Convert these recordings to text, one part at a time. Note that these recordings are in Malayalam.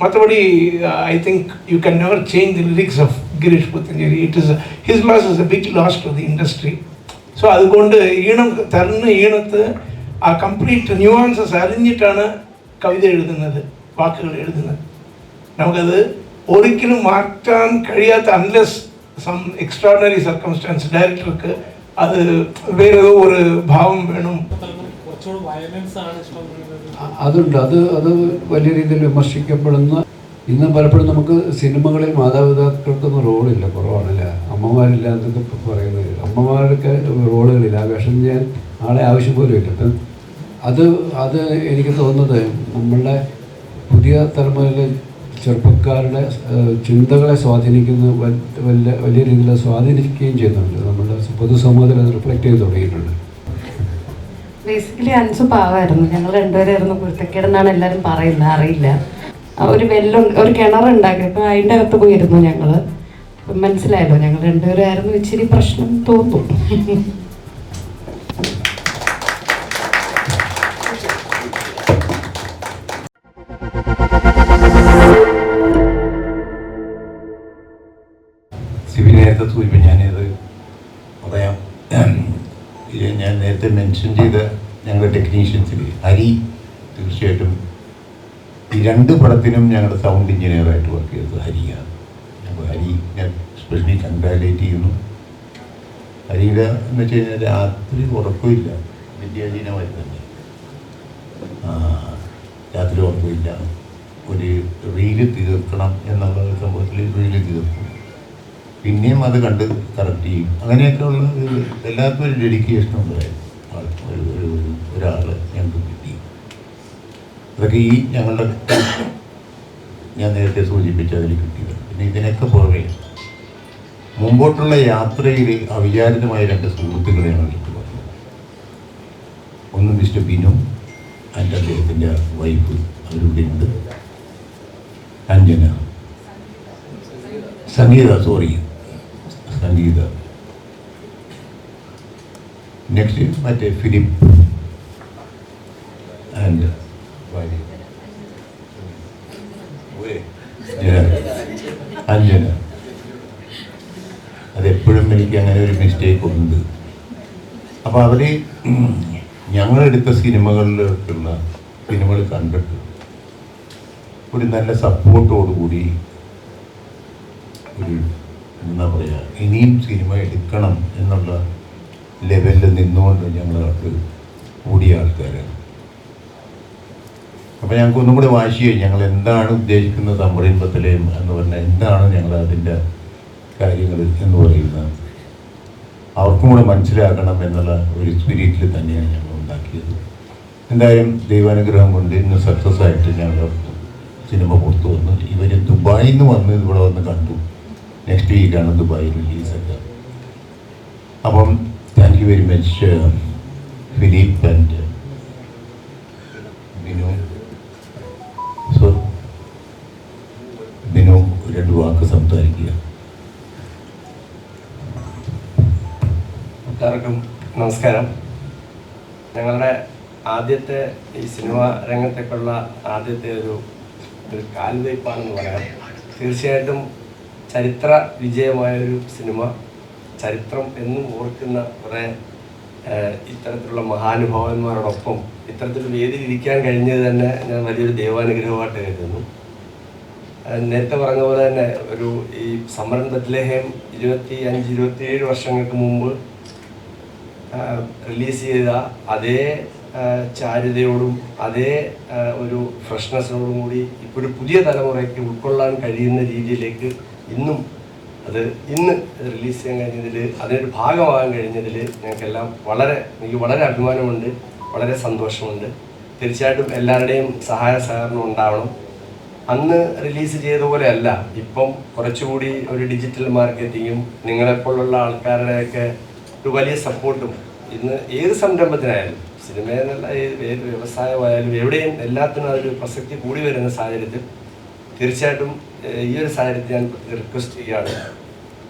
മറ്റപടി I think you can never change the lyrics of Girish Putthanjali. His loss is a big loss to the industry. So അതുകൊണ്ട് ഈണം തരുന്ന ഈണത്ത് ആ കംപ്ലീറ്റ് ന്യൂവാൻസസ് അറിഞ്ഞിട്ടാണ് കവിത എഴുതുന്നത്, വാക്കുകൾ എഴുതുന്നത്. നമുക്കത് ഒരിക്കലും മാറ്റാൻ കഴിയാത്ത, അൺലെസ് സം എക്സ്ട്രാordinary സർക്കംസ്റ്റാൻസ് ഡയറക്ടർക്ക് അത് വേറെ ഒരു ഭാവം വേണം. അതുണ്ട്. അത് വലിയ രീതിയിൽ വിമർശിക്കപ്പെടുന്ന, ഇന്ന് പലപ്പോഴും നമുക്ക് സിനിമകളിൽ മാതാപിതാക്കൾക്കൊന്നും റോളില്ല, കുറവാണല്ലേ, അമ്മമാരില്ല എന്നൊക്കെ പറയുന്നത്. അമ്മമാർക്ക് റോളുകളില്ല, ആ വേഷം ചെയ്യാൻ ആളെ ആവശ്യം പോലും ഇല്ല. അപ്പം അത് എനിക്ക് തോന്നുന്നത് നമ്മളുടെ പുതിയ തലമുറയിലെ ചെറുപ്പക്കാരുടെ ചിന്തകളെ സ്വാധീനിക്കുന്ന വലിയ രീതിയിൽ സ്വാധീനിക്കുകയും ചെയ്യുന്നുണ്ട്. നമ്മുടെ പൊതുസമൂഹത്തിൽ അത് റിഫ്ലക്റ്റ് ചെയ്ത് തുടങ്ങിയിട്ടുണ്ട്. ബേസിക്കലി അൻസു പാവായിരുന്നു. ഞങ്ങൾ രണ്ടുപേരായിരുന്നു കുരുത്തക്കേടെന്നാണ് എല്ലാവരും പറയുന്നത്, അറിയില്ല. ഒരു കിണറുണ്ടാക്കി, അപ്പം അതിൻ്റെ അകത്ത് പോയിരുന്നു ഞങ്ങൾ. മനസ്സിലായല്ലോ, ഞങ്ങൾ രണ്ടുപേരായിരുന്നു ഇച്ചിരി പ്രശ്നം തോന്നും. നേരത്തെ സൂചിപ്പിച്ചു, ഞാനിത് പറയാം. ഞാൻ നേരത്തെ മെൻഷൻ ചെയ്ത ഞങ്ങളുടെ ടെക്നീഷ്യൻസിൽ ഹരി തീർച്ചയായിട്ടും ഈ 2 പടത്തിനും ഞങ്ങളുടെ സൗണ്ട് എഞ്ചിനീയറായിട്ട് വർക്ക് ചെയ്തത് ഹരിയാണ്. അപ്പോൾ ഹരി ഞാൻ സ്പെഷ്യലി കൺഗ്രാജുലേറ്റ് ചെയ്യുന്നു. ഹരിയുടെ എന്ന് വെച്ച് കഴിഞ്ഞാൽ രാത്രി ഉറക്കമില്ല, വിദ്യാധീനമായി തന്നെ രാത്രി ഉറക്കമില്ല. ഒരു റീല് തീർക്കണം എന്നുള്ള സംഭവത്തിൽ റീല് തീർക്കും, പിന്നെയും അത് കണ്ട് കറക്റ്റ് ചെയ്യും. അങ്ങനെയൊക്കെ ഉള്ള എല്ലാവർക്കും ഒരു ഡെഡിക്കേഷൻ ഉണ്ടായിരുന്നു. ഒരാൾ ഞങ്ങൾക്ക് കിട്ടി. അതൊക്കെ ഈ ഞങ്ങളുടെ ഞാൻ നേരത്തെ സൂചിപ്പിച്ച അതിൽ കിട്ടിയത്. പിന്നെ ഇതിനൊക്കെ പുറമേ മുമ്പോട്ടുള്ള യാത്രയിൽ അവിചാരിതമായ 2 സുഹൃത്തുക്കളെയാണ് എനിക്ക് പറഞ്ഞത്. ഒന്ന് മിസ്റ്റർ ബിനു ആൻഡ് അദ്ദേഹത്തിൻ്റെ വൈഫ്, അവരുടെ ഉണ്ട്. അഞ്ജന, സംഗീത. നെക്സ്റ്റ് മറ്റേ ഫിലിപ്പ് ആൻഡ് അഞ്ജന. അതെപ്പോഴും എനിക്ക് അങ്ങനെ ഒരു മിസ്റ്റേക്ക് ഉണ്ട്. അപ്പോൾ അവർ ഞങ്ങളെടുത്ത സിനിമകൾ കണ്ടിട്ട് ഒരു നല്ല സപ്പോർട്ടോടുകൂടി ഒരു എന്താ പറയുക, ഇനിയും സിനിമ എടുക്കണം എന്നുള്ള ലെവലിൽ നിന്നുകൊണ്ട് ഞങ്ങളോട് കൂടിയ ആൾക്കാരാണ്. അപ്പോൾ ഞങ്ങൾക്ക് ഒന്നും കൂടി വാശിയായി, ഞങ്ങൾ എന്താണ് ഉദ്ദേശിക്കുന്നത് തമ്പുരാൻ പത്തലയും എന്ന് പറഞ്ഞാൽ എന്താണ് ഞങ്ങൾ അതിൻ്റെ കാര്യങ്ങൾ എന്ന് പറയുന്നത് അവർക്കും കൂടെ മനസ്സിലാക്കണം എന്നുള്ള ഒരു സ്പിരിറ്റിൽ തന്നെയാണ് ഞങ്ങൾ ഉണ്ടാക്കിയത്. എന്തായാലും ദൈവാനുഗ്രഹം കൊണ്ട് ഇന്ന് സക്സസ് ആയിട്ട് ഞങ്ങൾ സിനിമ പുറത്തു വന്നു. ഇവർ ദുബായിൽ നിന്ന് വന്ന് ഇവിടെ വന്ന് കണ്ടു. നെക്സ്റ്റ് വീക്കാണ് ദുബായ് റിലീസൊക്കെ. അപ്പം thank you very much Philip and Binu. So Binu 2 വാക്ക് സംസാരിക്കുക. എല്ലാവർക്കും നമസ്കാരം. ഞങ്ങളുടെ ആദ്യത്തെ ഈ സിനിമാ രംഗത്തേക്കുള്ള ആദ്യത്തെ ഒരു കാൽവയ്പ്പാണെന്ന് പറയാം. തീർച്ചയായിട്ടും ചരിത്ര വിജയമായൊരു സിനിമ, ചരിത്രം എന്നും ഓർക്കുന്ന കുറേ ഇത്തരത്തിലുള്ള മഹാനുഭാവന്മാരോടൊപ്പം ഇത്തരത്തിലൊരു വേദിയിൽ ഇരിക്കാൻ കഴിഞ്ഞത് തന്നെ ഞാൻ വലിയൊരു ദൈവാനുഗ്രഹമായിട്ട് കരുതുന്നു. നേരത്തെ പറഞ്ഞ പോലെ തന്നെ ഈ സമരൻ ബത്ലഹേം 25-27 വർഷങ്ങൾക്ക് മുമ്പ് റിലീസ് ചെയ്ത അതേ ചാരുതയോടും അതേ ഒരു ഫ്രഷ്നെസ്സിനോടും കൂടി ഇപ്പോൾ പുതിയ തലമുറയ്ക്ക് ഉൾക്കൊള്ളാൻ കഴിയുന്ന രീതിയിലേക്ക് ഇന്ന് റിലീസ് ചെയ്യാൻ കഴിഞ്ഞതിൽ, അതിനൊരു ഭാഗമാകാൻ കഴിഞ്ഞതിൽ എനിക്ക് വളരെ അഭിമാനമുണ്ട്, വളരെ സന്തോഷമുണ്ട്. തീർച്ചയായിട്ടും എല്ലാവരുടെയും സഹായ സഹകരണം ഉണ്ടാവണം. അന്ന് റിലീസ് ചെയ്ത പോലെയല്ല, ഇപ്പം കുറച്ചുകൂടി ഒരു ഡിജിറ്റൽ മാർക്കറ്റിങ്ങും നിങ്ങളെപ്പോലുള്ള ആൾക്കാരുടെയൊക്കെ ഒരു വലിയ സപ്പോർട്ടും ഇന്ന് ഏത് സംരംഭത്തിനായാലും, സിനിമയെന്നല്ല ഏത് വ്യവസായമായാലും എവിടെയും എല്ലാത്തിനും അതൊരു പ്രസക്തി കൂടി വരുന്ന സാഹചര്യത്തിൽ തീർച്ചയായിട്ടും ഈ ഒരു സാഹചര്യത്തിൽ ഞാൻ റിക്വസ്റ്റ് ചെയ്യുകയാണ്,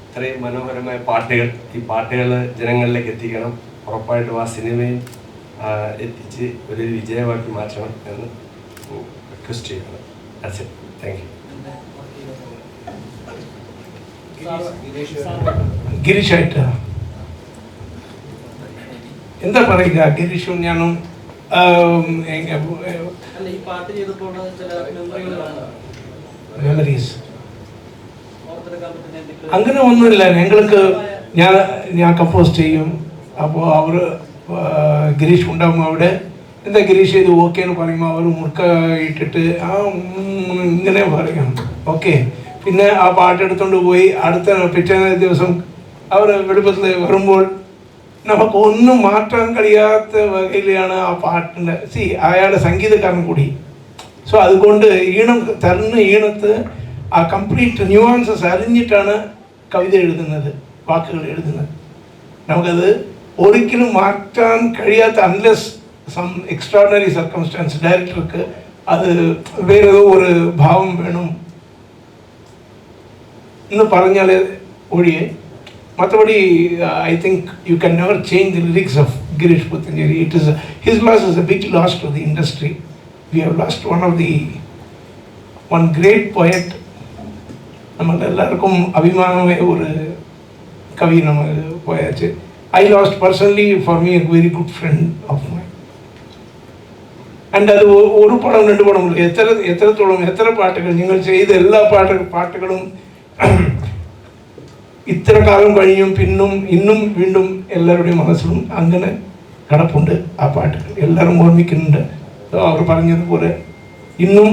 ഇത്രയും മനോഹരമായ പാട്ടുകൾ, ഈ പാട്ടുകൾ ജനങ്ങളിലേക്ക് എത്തിക്കണം. ഉറപ്പായിട്ടും ആ സിനിമയും എത്തിച്ച് ഒരു വിജയമാക്കി മാറ്റണം എന്ന് റിക്വസ്റ്റ് ചെയ്യണം. That's it. താങ്ക് ഗിരീഷായിട്ട് എന്താ പറയുക, ഗിരീഷും ഞാനും മെമ്മറീസ് അങ്ങനെ ഒന്നുമില്ല. ഞങ്ങൾക്ക് ഞാൻ കമ്പോസ് ചെയ്യും. അപ്പോൾ അവർ ഗിരീഷ് ഉണ്ടാകുമ്പോൾ അവിടെ എന്താ ഗിരീഷ് ഇത് ഓക്കെ എന്ന് പറയുമ്പോൾ അവർ മുറുക്ക ഇട്ടിട്ട് ഇങ്ങനെ പറയും ഓക്കെ. പിന്നെ ആ പാട്ടെടുത്തുകൊണ്ട് പോയി അടുത്ത പിറ്റേ ദിവസം അവർ വെളുപ്പത്തിൽ വരുമ്പോൾ നമുക്ക് ഒന്നും മാറ്റാൻ കഴിയാത്ത വകയിലാണ് ആ പാട്ടിൻ്റെ അയാളുടെ സംഗീതക്കാരൻ കൂടി. സോ അതുകൊണ്ട് തരുന്ന ഈണത്ത് ആ കംപ്ലീറ്റ് ന്യൂവാൻസസ് അറിഞ്ഞിട്ടാണ് കവിത എഴുതുന്നത്, വാക്കുകൾ എഴുതുന്നത്. നമുക്കത് ഒരിക്കലും മാറ്റാൻ കഴിയാത്ത അൺലെസ് സം എക്സ്ട്രാordinary സർക്കംസ്റ്റാൻസ് ഡയറക്ടർക്ക് അത് വേറെ ഒരു ഭാവം വേണം എന്ന് പറഞ്ഞാൽ ഒഴിയെ മற்றபடி I think you can never change the lyrics of Girish Putthanjali. His loss is a big loss to the industry. We have lost one great poet. നമ്മൾ എല്ലാവർക്കും അഭിമാനമായ ഒരു കവി നമ്മൾ പോയാച്ച്. I lost personally for me a very good friend of mine. And അത് ഒരു പടം രണ്ട് പടം എത്ര പാട്ടുകൾ നിങ്ങൾ ചെയ്ത എല്ലാ പാട്ടുകളും ഇത്ര കാലം കഴിഞ്ഞും ഇന്നും വീണ്ടും എല്ലാവരുടെയും മനസ്സിലും അങ്ങനെ കിടപ്പുണ്ട് ആ പാട്ടുകൾ. എല്ലാവരും ഓർമ്മിക്കുന്നുണ്ട്. അവർ പറഞ്ഞതുപോലെ ഇന്നും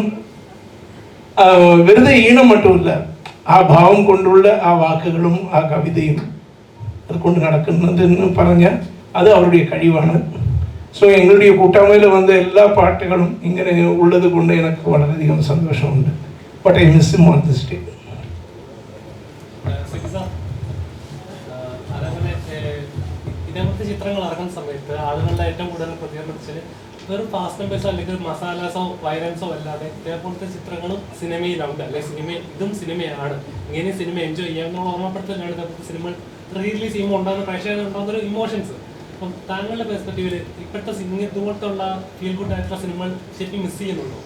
വെറുതെ ഈണം മറ്റുമില്ല, ആ ഭാവം കൊണ്ടുള്ള ആ വാക്കുകളും ആ കവിതയും അത് കൊണ്ട് നടക്കുന്നതെന്ന് പറഞ്ഞാൽ അത് അവരുടെ കഴിവാണ്. സോ എങ്ങളുടെ കൂട്ടായ്മയിൽ വന്ന എല്ലാ പാട്ടുകളും ഇങ്ങനെ ഉള്ളത് കൊണ്ട് എനിക്ക് വളരെയധികം സന്തോഷമുണ്ട്. But I miss him on this day. ഇതേപോലത്തെ ചിത്രങ്ങൾ ഇറങ്ങുന്ന സമയത്ത് ആളുകളുടെ ഏറ്റവും കൂടുതൽ പ്രതികരണത്തിൽ വെറും ഫാസ്റ്റ് നമ്പേഴ്സോ അല്ലെങ്കിൽ മസാലാസോ വയലൻസോ അല്ലാതെ ഇതേപോലത്തെ ചിത്രങ്ങളും സിനിമയിലുണ്ട്, അല്ലെങ്കിൽ ഇതും സിനിമയാണ്, ഇങ്ങനെ സിനിമ എൻജോയ് ചെയ്യാമെന്നുള്ള ഓർമ്മപ്പെടുത്തലാണ് ഇതേപോലത്തെ സിനിമ റിലീസ് ചെയ്യുമ്പോൾ ഉണ്ടാകുന്ന പ്രേക്ഷകർ ഉണ്ടാകുന്ന ഇമോഷൻസ്. അപ്പം താങ്കളുടെ പെർസ്പെക്റ്റീവിൽ ഇപ്പോഴത്തെ ഇതുപോലത്തുള്ള ഫീൽ ഗുഡ് ആയിട്ടുള്ള സിനിമകൾ ശരിക്കും മിസ് ചെയ്യുന്നുണ്ടോ?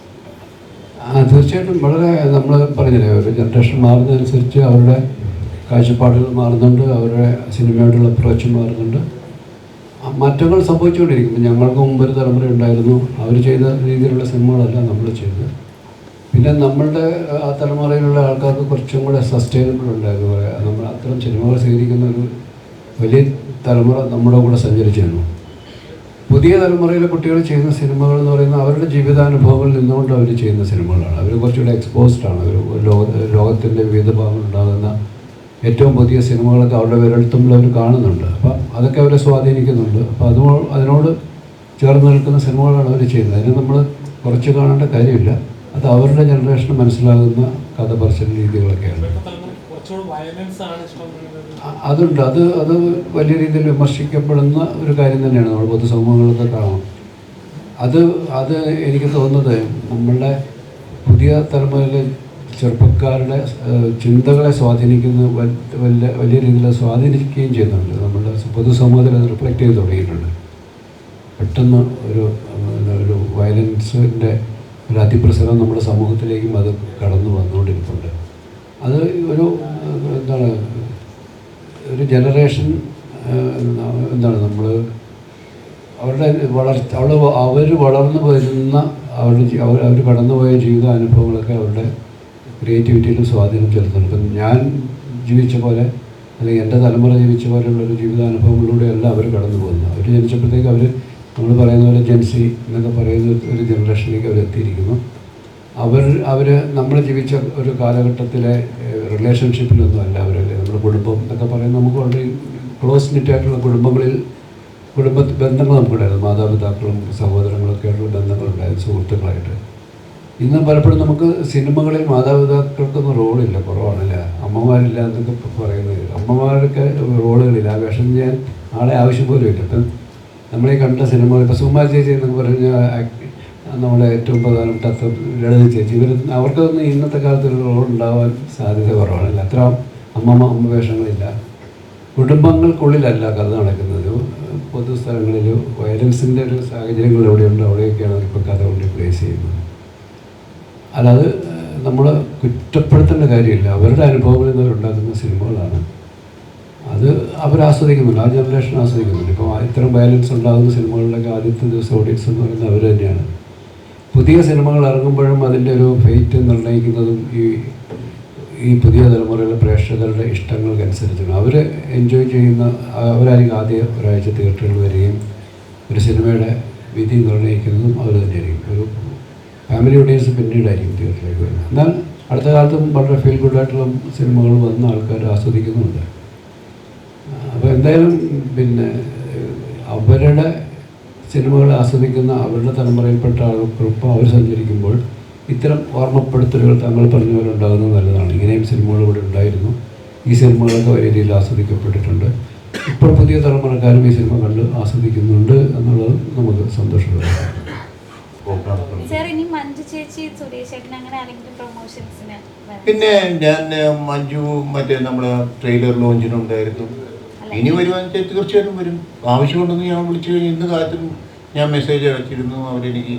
തീർച്ചയായിട്ടും വളരെ നമ്മൾ പറഞ്ഞില്ലേ, ഒരു ജനറേഷൻ മാറുന്നതനുസരിച്ച് അവരുടെ കാഴ്ചപ്പാടുകൾ മാറുന്നുണ്ട്, അവരുടെ സിനിമയോടുള്ള അപ്രോച്ച് മാറുന്നുണ്ട്, മാറ്റങ്ങൾ സംഭവിച്ചുകൊണ്ടിരിക്കും. ഞങ്ങൾക്ക് മുമ്പൊരു തലമുറ ഉണ്ടായിരുന്നു, അവർ ചെയ്ത രീതിയിലുള്ള സിനിമകളല്ല നമ്മൾ ചെയ്തത്. പിന്നെ നമ്മളുടെ ആ തലമുറയിലുള്ള ആൾക്കാർക്ക് കുറച്ചും കൂടെ സസ്റ്റൈനബിൾ ഉണ്ടായിരുന്നു. നമ്മൾ അത്തരം സിനിമകൾ സ്വീകരിക്കുന്ന ഒരു വലിയ തലമുറ നമ്മുടെ കൂടെ സഞ്ചരിച്ചിരുന്നു. പുതിയ തലമുറയിലെ കുട്ടികൾ ചെയ്യുന്ന സിനിമകൾ എന്ന് പറയുന്നത് അവരുടെ ജീവിതാനുഭവങ്ങളിൽ നിന്നുകൊണ്ട് അവർ ചെയ്യുന്ന സിനിമകളാണ്. അവർ കുറച്ചുകൂടെ എക്സ്പോസ്ഡ് ആണ്. അവർ ലോകത്തിൻ്റെ വിവിധ ഭാഗങ്ങളുണ്ടാകുന്ന ഏറ്റവും പുതിയ സിനിമകളൊക്കെ അവരുടെ വിരൽത്തുമ്പിൽ അവർ കാണുന്നുണ്ട്. അപ്പം അതൊക്കെ അവരെ സ്വാധീനിക്കുന്നുണ്ട്. അപ്പോൾ അതിനോട് ചേർന്ന് നിൽക്കുന്ന സിനിമകളാണ് അവർ ചെയ്യുന്നത്. അതിന് നമ്മൾ കുറച്ച് കാണേണ്ട കാര്യമില്ല. അത് അവരുടെ ജനറേഷന് മനസ്സിലാകുന്ന കഥ പറച്ചിൽ രീതികളൊക്കെയാണ്. അതുണ്ട്. അത് വലിയ രീതിയിൽ വിമർശിക്കപ്പെടുന്ന ഒരു കാര്യം തന്നെയാണ്. നമ്മൾ പൊതുസമൂഹങ്ങളൊക്കെ കാണും. അത് എനിക്ക് തോന്നുന്നത് നമ്മളുടെ പുതിയ തലമുറയിലെ ചെറുപ്പക്കാരുടെ ചിന്തകളെ സ്വാധീനിക്കുന്ന വലിയ രീതിയിൽ സ്വാധീനിക്കുകയും ചെയ്യുന്നുണ്ട്. നമ്മളുടെ പൊതുസമൂഹത്തിൽ അത് റിഫ്ലക്റ്റ് ചെയ്ത് തുടങ്ങിയിട്ടുണ്ട്. പെട്ടെന്ന് ഒരു വയലൻസിൻ്റെ ഒരു അതിപ്രസരം നമ്മുടെ സമൂഹത്തിലേക്കും അത് കടന്നു വന്നുകൊണ്ടിരിക്കുന്നുണ്ട്. അത് ഒരു ജനറേഷൻ നമ്മൾ അവരുടെ അവർ വളർന്നു വരുന്ന അവർ കടന്നുപോയ ജീവിത അനുഭവങ്ങളൊക്കെ അവരുടെ ക്രിയേറ്റിവിറ്റിയിലും സ്വാധീനം ചെലുത്തുന്നുണ്ട്. ഇപ്പം ഞാൻ ജീവിച്ച പോലെ അല്ലെങ്കിൽ എൻ്റെ തലമുറ ജീവിച്ച പോലെയുള്ളൊരു ജീവിതാനുഭവങ്ങളിലൂടെയല്ല അവർ കടന്നു പോകുന്നത്. അവർ ജനിച്ചപ്പോഴത്തേക്ക് നമ്മൾ പറയുന്ന പോലെ ജെൻസി എന്നൊക്കെ പറയുന്ന ഒരു ജനറേഷനിലേക്ക് അവർ എത്തിയിരിക്കുന്നു. അവർ നമ്മൾ ജീവിച്ച ഒരു കാലഘട്ടത്തിലെ റിലേഷൻഷിപ്പിലൊന്നും അല്ല അവരല്ലേ. നമ്മുടെ കുടുംബം എന്നൊക്കെ പറയുന്നത് നമുക്ക് വളരെ ക്ലോസ് നിറ്റായിട്ടുള്ള കുടുംബ ബന്ധങ്ങൾ നമുക്കുണ്ടായിരുന്നു. മാതാപിതാക്കളും സഹോദരങ്ങളൊക്കെ ആയിട്ടുള്ള ബന്ധങ്ങളുണ്ടായിരുന്നു, സുഹൃത്തുക്കളായിട്ട്. ഇന്ന് പലപ്പോഴും നമുക്ക് സിനിമകളിൽ മാതാപിതാക്കൾക്കൊന്നും റോളില്ല, കുറവാണല്ലേ. അമ്മമാരില്ല എന്നൊക്കെ പറയുന്നത്. അമ്മമാർക്ക് റോളുകളില്ല. ആ വേഷം ചെയ്യാൻ ആളെ ആവശ്യം പോലും ഇല്ല. ഇപ്പം നമ്മളീ കണ്ട സിനിമകൾ, ഇപ്പോൾ സുകുമാരി ചേച്ചി എന്നൊക്കെ പറഞ്ഞാൽ നമ്മുടെ ഏറ്റവും പ്രധാനപ്പെട്ട ലളിത ചേച്ചി, അവർക്കൊന്നും ഇന്നത്തെ കാലത്ത് ഒരു റോൾ ഉണ്ടാവാൻ സാധ്യത കുറവാണല്ല. അത്ര അമ്മ വേഷങ്ങളില്ല. കുടുംബങ്ങൾക്കുള്ളിലല്ല കഥ നടക്കുന്നത്. പൊതുസ്ഥലങ്ങളിൽ വയലൻസിൻ്റെ ഒരു സാഹചര്യങ്ങൾ എവിടെയുണ്ട് അവിടെയൊക്കെയാണ് ഇപ്പോൾ കഥ കൊണ്ട് പ്ലേസ് ചെയ്യുന്നത്. അല്ലാതെ നമ്മൾ കുറ്റപ്പെടുത്തേണ്ട കാര്യമില്ല. അവരുടെ അനുഭവങ്ങളിൽ നിന്ന് അവരുണ്ടാക്കുന്ന സിനിമകളാണ്. അത് അവരാസ്വദിക്കുന്നുണ്ട്, ആ ജനറേഷൻ ആസ്വദിക്കുന്നുണ്ട്. ഇപ്പോൾ ഇത്തരം വയലൻസ് ഉണ്ടാകുന്ന സിനിമകളിലൊക്കെ ആദ്യത്തെ ദിവസം ഓഡിയൻസ് എന്ന് പറയുന്നത് അവർ തന്നെയാണ്. പുതിയ സിനിമകൾ ഇറങ്ങുമ്പോഴും അതിൻ്റെ ഒരു ഫെയ്റ്റ് നിർണ്ണയിക്കുന്നതും ഈ പുതിയ തലമുറയിലെ പ്രേക്ഷകരുടെ ഇഷ്ടങ്ങൾക്കനുസരിച്ചാണ്. അവർ എൻജോയ് ചെയ്യുന്ന, അവരായിരിക്കും ആദ്യം ഒരാഴ്ച തിയേറ്ററുകൾ വരികയും ഒരു സിനിമയുടെ വിധി നിർണ്ണയിക്കുന്നതും അവർ തന്നെയായിരിക്കും. ഒരു ഫാമിലി ഓഡിയൻസ് പിന്നീടായിരിക്കും തിയേറ്ററിലേക്ക് വരുന്നത്. എന്നാൽ അടുത്ത കാലത്തും വളരെ ഫീൽ ഗുഡായിട്ടുള്ള സിനിമകൾ വന്ന ആൾക്കാർ ആസ്വദിക്കുന്നുമുണ്ട്. അപ്പോൾ എന്തായാലും പിന്നെ അവരുടെ സിനിമകൾ ആസ്വദിക്കുന്ന അവരുടെ തലമുറയിൽപ്പെട്ട ആൾക്കൊപ്പം അവർ സഞ്ചരിക്കുമ്പോൾ ഇത്തരം ഓർമ്മപ്പെടുത്തലുകൾ താങ്കൾ പറഞ്ഞ പോലെ ഉണ്ടാകുന്നത് നല്ലതാണ്. ഇങ്ങനെയും സിനിമകൾ ഇവിടെ ഉണ്ടായിരുന്നു, ഈ സിനിമകളൊക്കെ വലിയ രീതിയിൽ ആസ്വദിക്കപ്പെട്ടിട്ടുണ്ട്, ഇപ്പോൾ പുതിയ തലമുറക്കാരും ഈ സിനിമ കണ്ട് ആസ്വദിക്കുന്നുണ്ട് എന്നുള്ളത് നമുക്ക് സന്തോഷകരമാണ്. പിന്നെ ഞാൻ മഞ്ജു മറ്റേ നമ്മളെ ട്രെയിലർ ലോഞ്ചിനുണ്ടായിരുന്നു. ഇനി വരുവാൻ തീർച്ചയായിട്ടും വരും. ആവശ്യമുണ്ടെന്ന് ഞാൻ വിളിച്ചു കഴിഞ്ഞ് ഇന്ന് കാലത്തും ഞാൻ മെസ്സേജ് അയച്ചിരുന്നു. അവരെനിക്ക്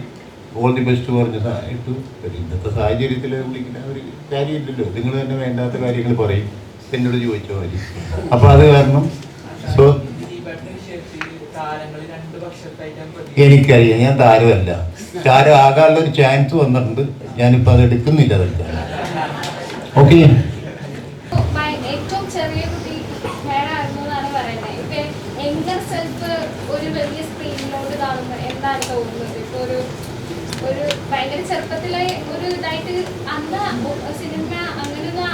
ഓൾ ദി ബെസ്റ്റ് പറഞ്ഞ ഇട്ടു. ഇന്നത്തെ സാഹചര്യത്തിൽ വിളിക്കുന്ന ഒരു കാര്യമില്ലല്ലോ, നിങ്ങൾ തന്നെ വേണ്ടാത്ത കാര്യങ്ങൾ പറയും, എന്നോട് ചോദിച്ചാൽ മതി. അപ്പോൾ അത് കാരണം എനിക്കറിയാം, ഞാൻ താരമല്ല, താരം ആകാനുള്ള ഒരു ചാൻസ് വന്നിട്ടുണ്ട്. ഞാനിപ്പോൾ അത് എടുക്കുന്നില്ല. അതൊക്കെ ഓക്കെ. ഒരു ഭയങ്കര ചെറുപ്പത്തിലെ ഒരു ഇതായിട്ട് അന്ന് സിനിമ അങ്ങനെയൊന്നും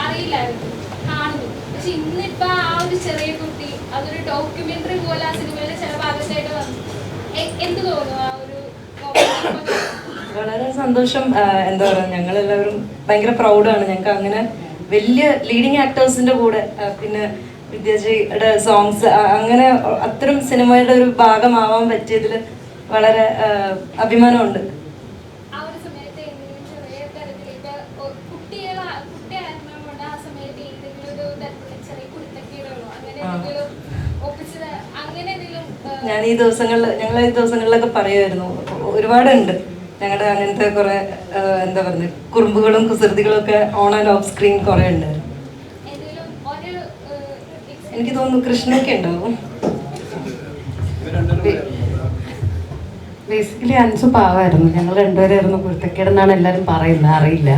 അറിയില്ലായിരുന്നു, കാണുന്നു. പക്ഷെ ഇന്നിപ്പോ ആ ഒരു ചെറിയ കുട്ടി അതൊരു ഡോക്യുമെന്ററി പോലെ ആ സിനിമയിലെ ചില ഭാഗത്തായിട്ട് വന്നു. എന്ത് തോന്നുന്നു ആ ഒരു? വളരെ സന്തോഷം. എന്താ പറയുക, ഞങ്ങളെല്ലാവരും ഭയങ്കര പ്രൗഡാണ്. ഞങ്ങൾക്ക് അങ്ങനെ വലിയ ലീഡിങ് ആക്ടേഴ്സിൻ്റെ കൂടെ പിന്നെ വിദ്യാജിയുടെ സോങ്സ് അങ്ങനെ അത്തരം സിനിമയുടെ ഒരു ഭാഗമാവാൻ പറ്റിയതിൽ വളരെ അഭിമാനമുണ്ട്. ഞങ്ങൾ ഈ ദിവസങ്ങളിലൊക്കെ പറയുമായിരുന്നു, ഒരുപാടുണ്ട് ഞങ്ങളുടെ അങ്ങനത്തെ കുറെ എന്താ പറയുക കുറുമ്പുകളും കുസൃതികളും ഒക്കെ ഓൺ ആൻഡ് ഓഫ് സ്ക്രീൻ കുറെ ഉണ്ടായിരുന്നു. എനിക്ക് തോന്നുന്നു കൃഷ്ണൊക്കെ ഉണ്ടാവും. ബേസിക്കലി അൻസു പാവായിരുന്നു. ഞങ്ങൾ രണ്ടുപേരായിരുന്നു കുരുത്തക്കേടെന്നാണ് എല്ലാവരും പറയുന്നത്, അറിയില്ല,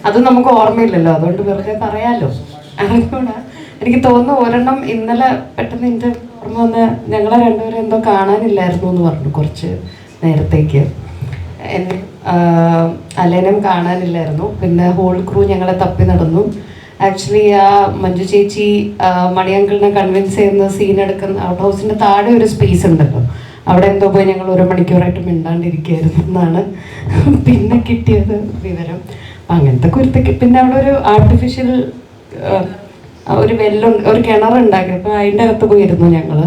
അത് നമുക്ക് ഓർമ്മയില്ലല്ലോ, അതുകൊണ്ട് വെറുതെ പറയാലോ. അതുകൂടെ എനിക്ക് തോന്നുന്നു ഒരെണ്ണം ഇന്നലെ പെട്ടെന്ന് എൻ്റെ ഓർമ്മ വന്ന് ഞങ്ങളെ രണ്ടുപേരും എന്തോ കാണാനില്ലായിരുന്നു എന്ന് പറഞ്ഞു കുറച്ച് നേരത്തേക്ക്. അലേനം കാണാനില്ലായിരുന്നു. പിന്നെ ഹോൾ ക്രൂ ഞങ്ങളെ തപ്പി നടന്നു. ആക്ച്വലി ആ മഞ്ജു ചേച്ചി മണിയങ്കിളിനെ കൺവിൻസ് ചെയ്യുന്ന സീൻ എടുക്കുന്ന ഔട്ട് ഹൗസിൻ്റെ താഴെ ഒരു സ്പേസ് ഉണ്ടല്ലോ, അവിടെ എന്തോ പോയി ഞങ്ങൾ 1 മണിക്കൂറായിട്ട് മിണ്ടാണ്ടിരിക്കുകയായിരുന്നു എന്നാണ് പിന്നെ കിട്ടിയത് വിവരം. അങ്ങനത്തെ കുരുത്തക്ക് പിന്നെ അവിടെ ഒരു ആർട്ടിഫിഷ്യൽ ഒരു ഒരു കിണറുണ്ടാക്കി. അപ്പം അതിൻ്റെ അകത്ത് പോയിരുന്നു ഞങ്ങൾ.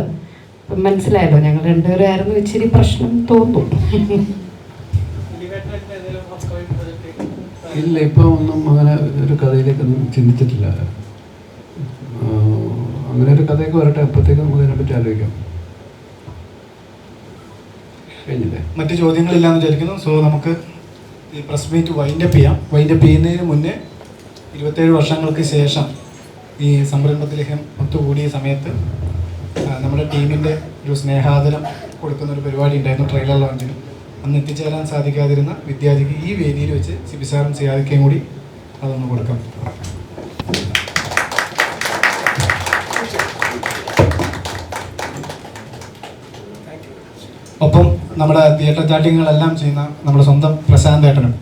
മനസ്സിലായല്ലോ, ഞങ്ങൾ രണ്ടുപേരായിരുന്നു ഇച്ചിരി പ്രശ്നം തോന്നുന്നു. ഇല്ല, ഇപ്പോൾ ഒന്നും അങ്ങനെ ഒരു കഥയിലേക്കൊന്നും ചിന്തിച്ചിട്ടില്ല. അങ്ങനെ ഒരു കഥയൊക്കെ വരട്ടെ, അപ്പോഴത്തേക്ക് നമുക്ക് അതിനെപ്പറ്റി ആലോചിക്കാം. കഴിഞ്ഞില്ലേ? മറ്റ് ചോദ്യങ്ങളില്ലാന്ന് വിചാരിക്കുന്നു. സോ നമുക്ക് ഈ പ്രസ് മീറ്റ് വൈൻഡപ്പ് ചെയ്യാം. വൈൻഡപ്പ് ചെയ്യുന്നതിന് മുന്നേ 27 വർഷങ്ങൾക്ക് ശേഷം ഈ സംരംഭത്തിലേക്കും ഒത്തുകൂടിയ സമയത്ത് നമ്മുടെ ടീമിൻ്റെ ഒരു സ്നേഹാദരം കൊടുക്കുന്നൊരു പരിപാടി ഉണ്ടായിരുന്നു ട്രെയിലർ ലോഞ്ചിന്. അന്ന് എത്തിച്ചേരാൻ സാധിക്കാതിരുന്ന വിദ്യാർത്ഥിക്ക് ഈ വേദിയിൽ വെച്ച് സിബിസാറും സിയാദിക്കയും കൂടി അതൊന്ന് കൊടുക്കാം. ഒപ്പം നമ്മുടെ തിയേറ്റർ ചാട്ടിങ്ങുകളെല്ലാം ചെയ്യുന്ന നമ്മുടെ സ്വന്തം പ്രശാന്ത് ഏട്ടനും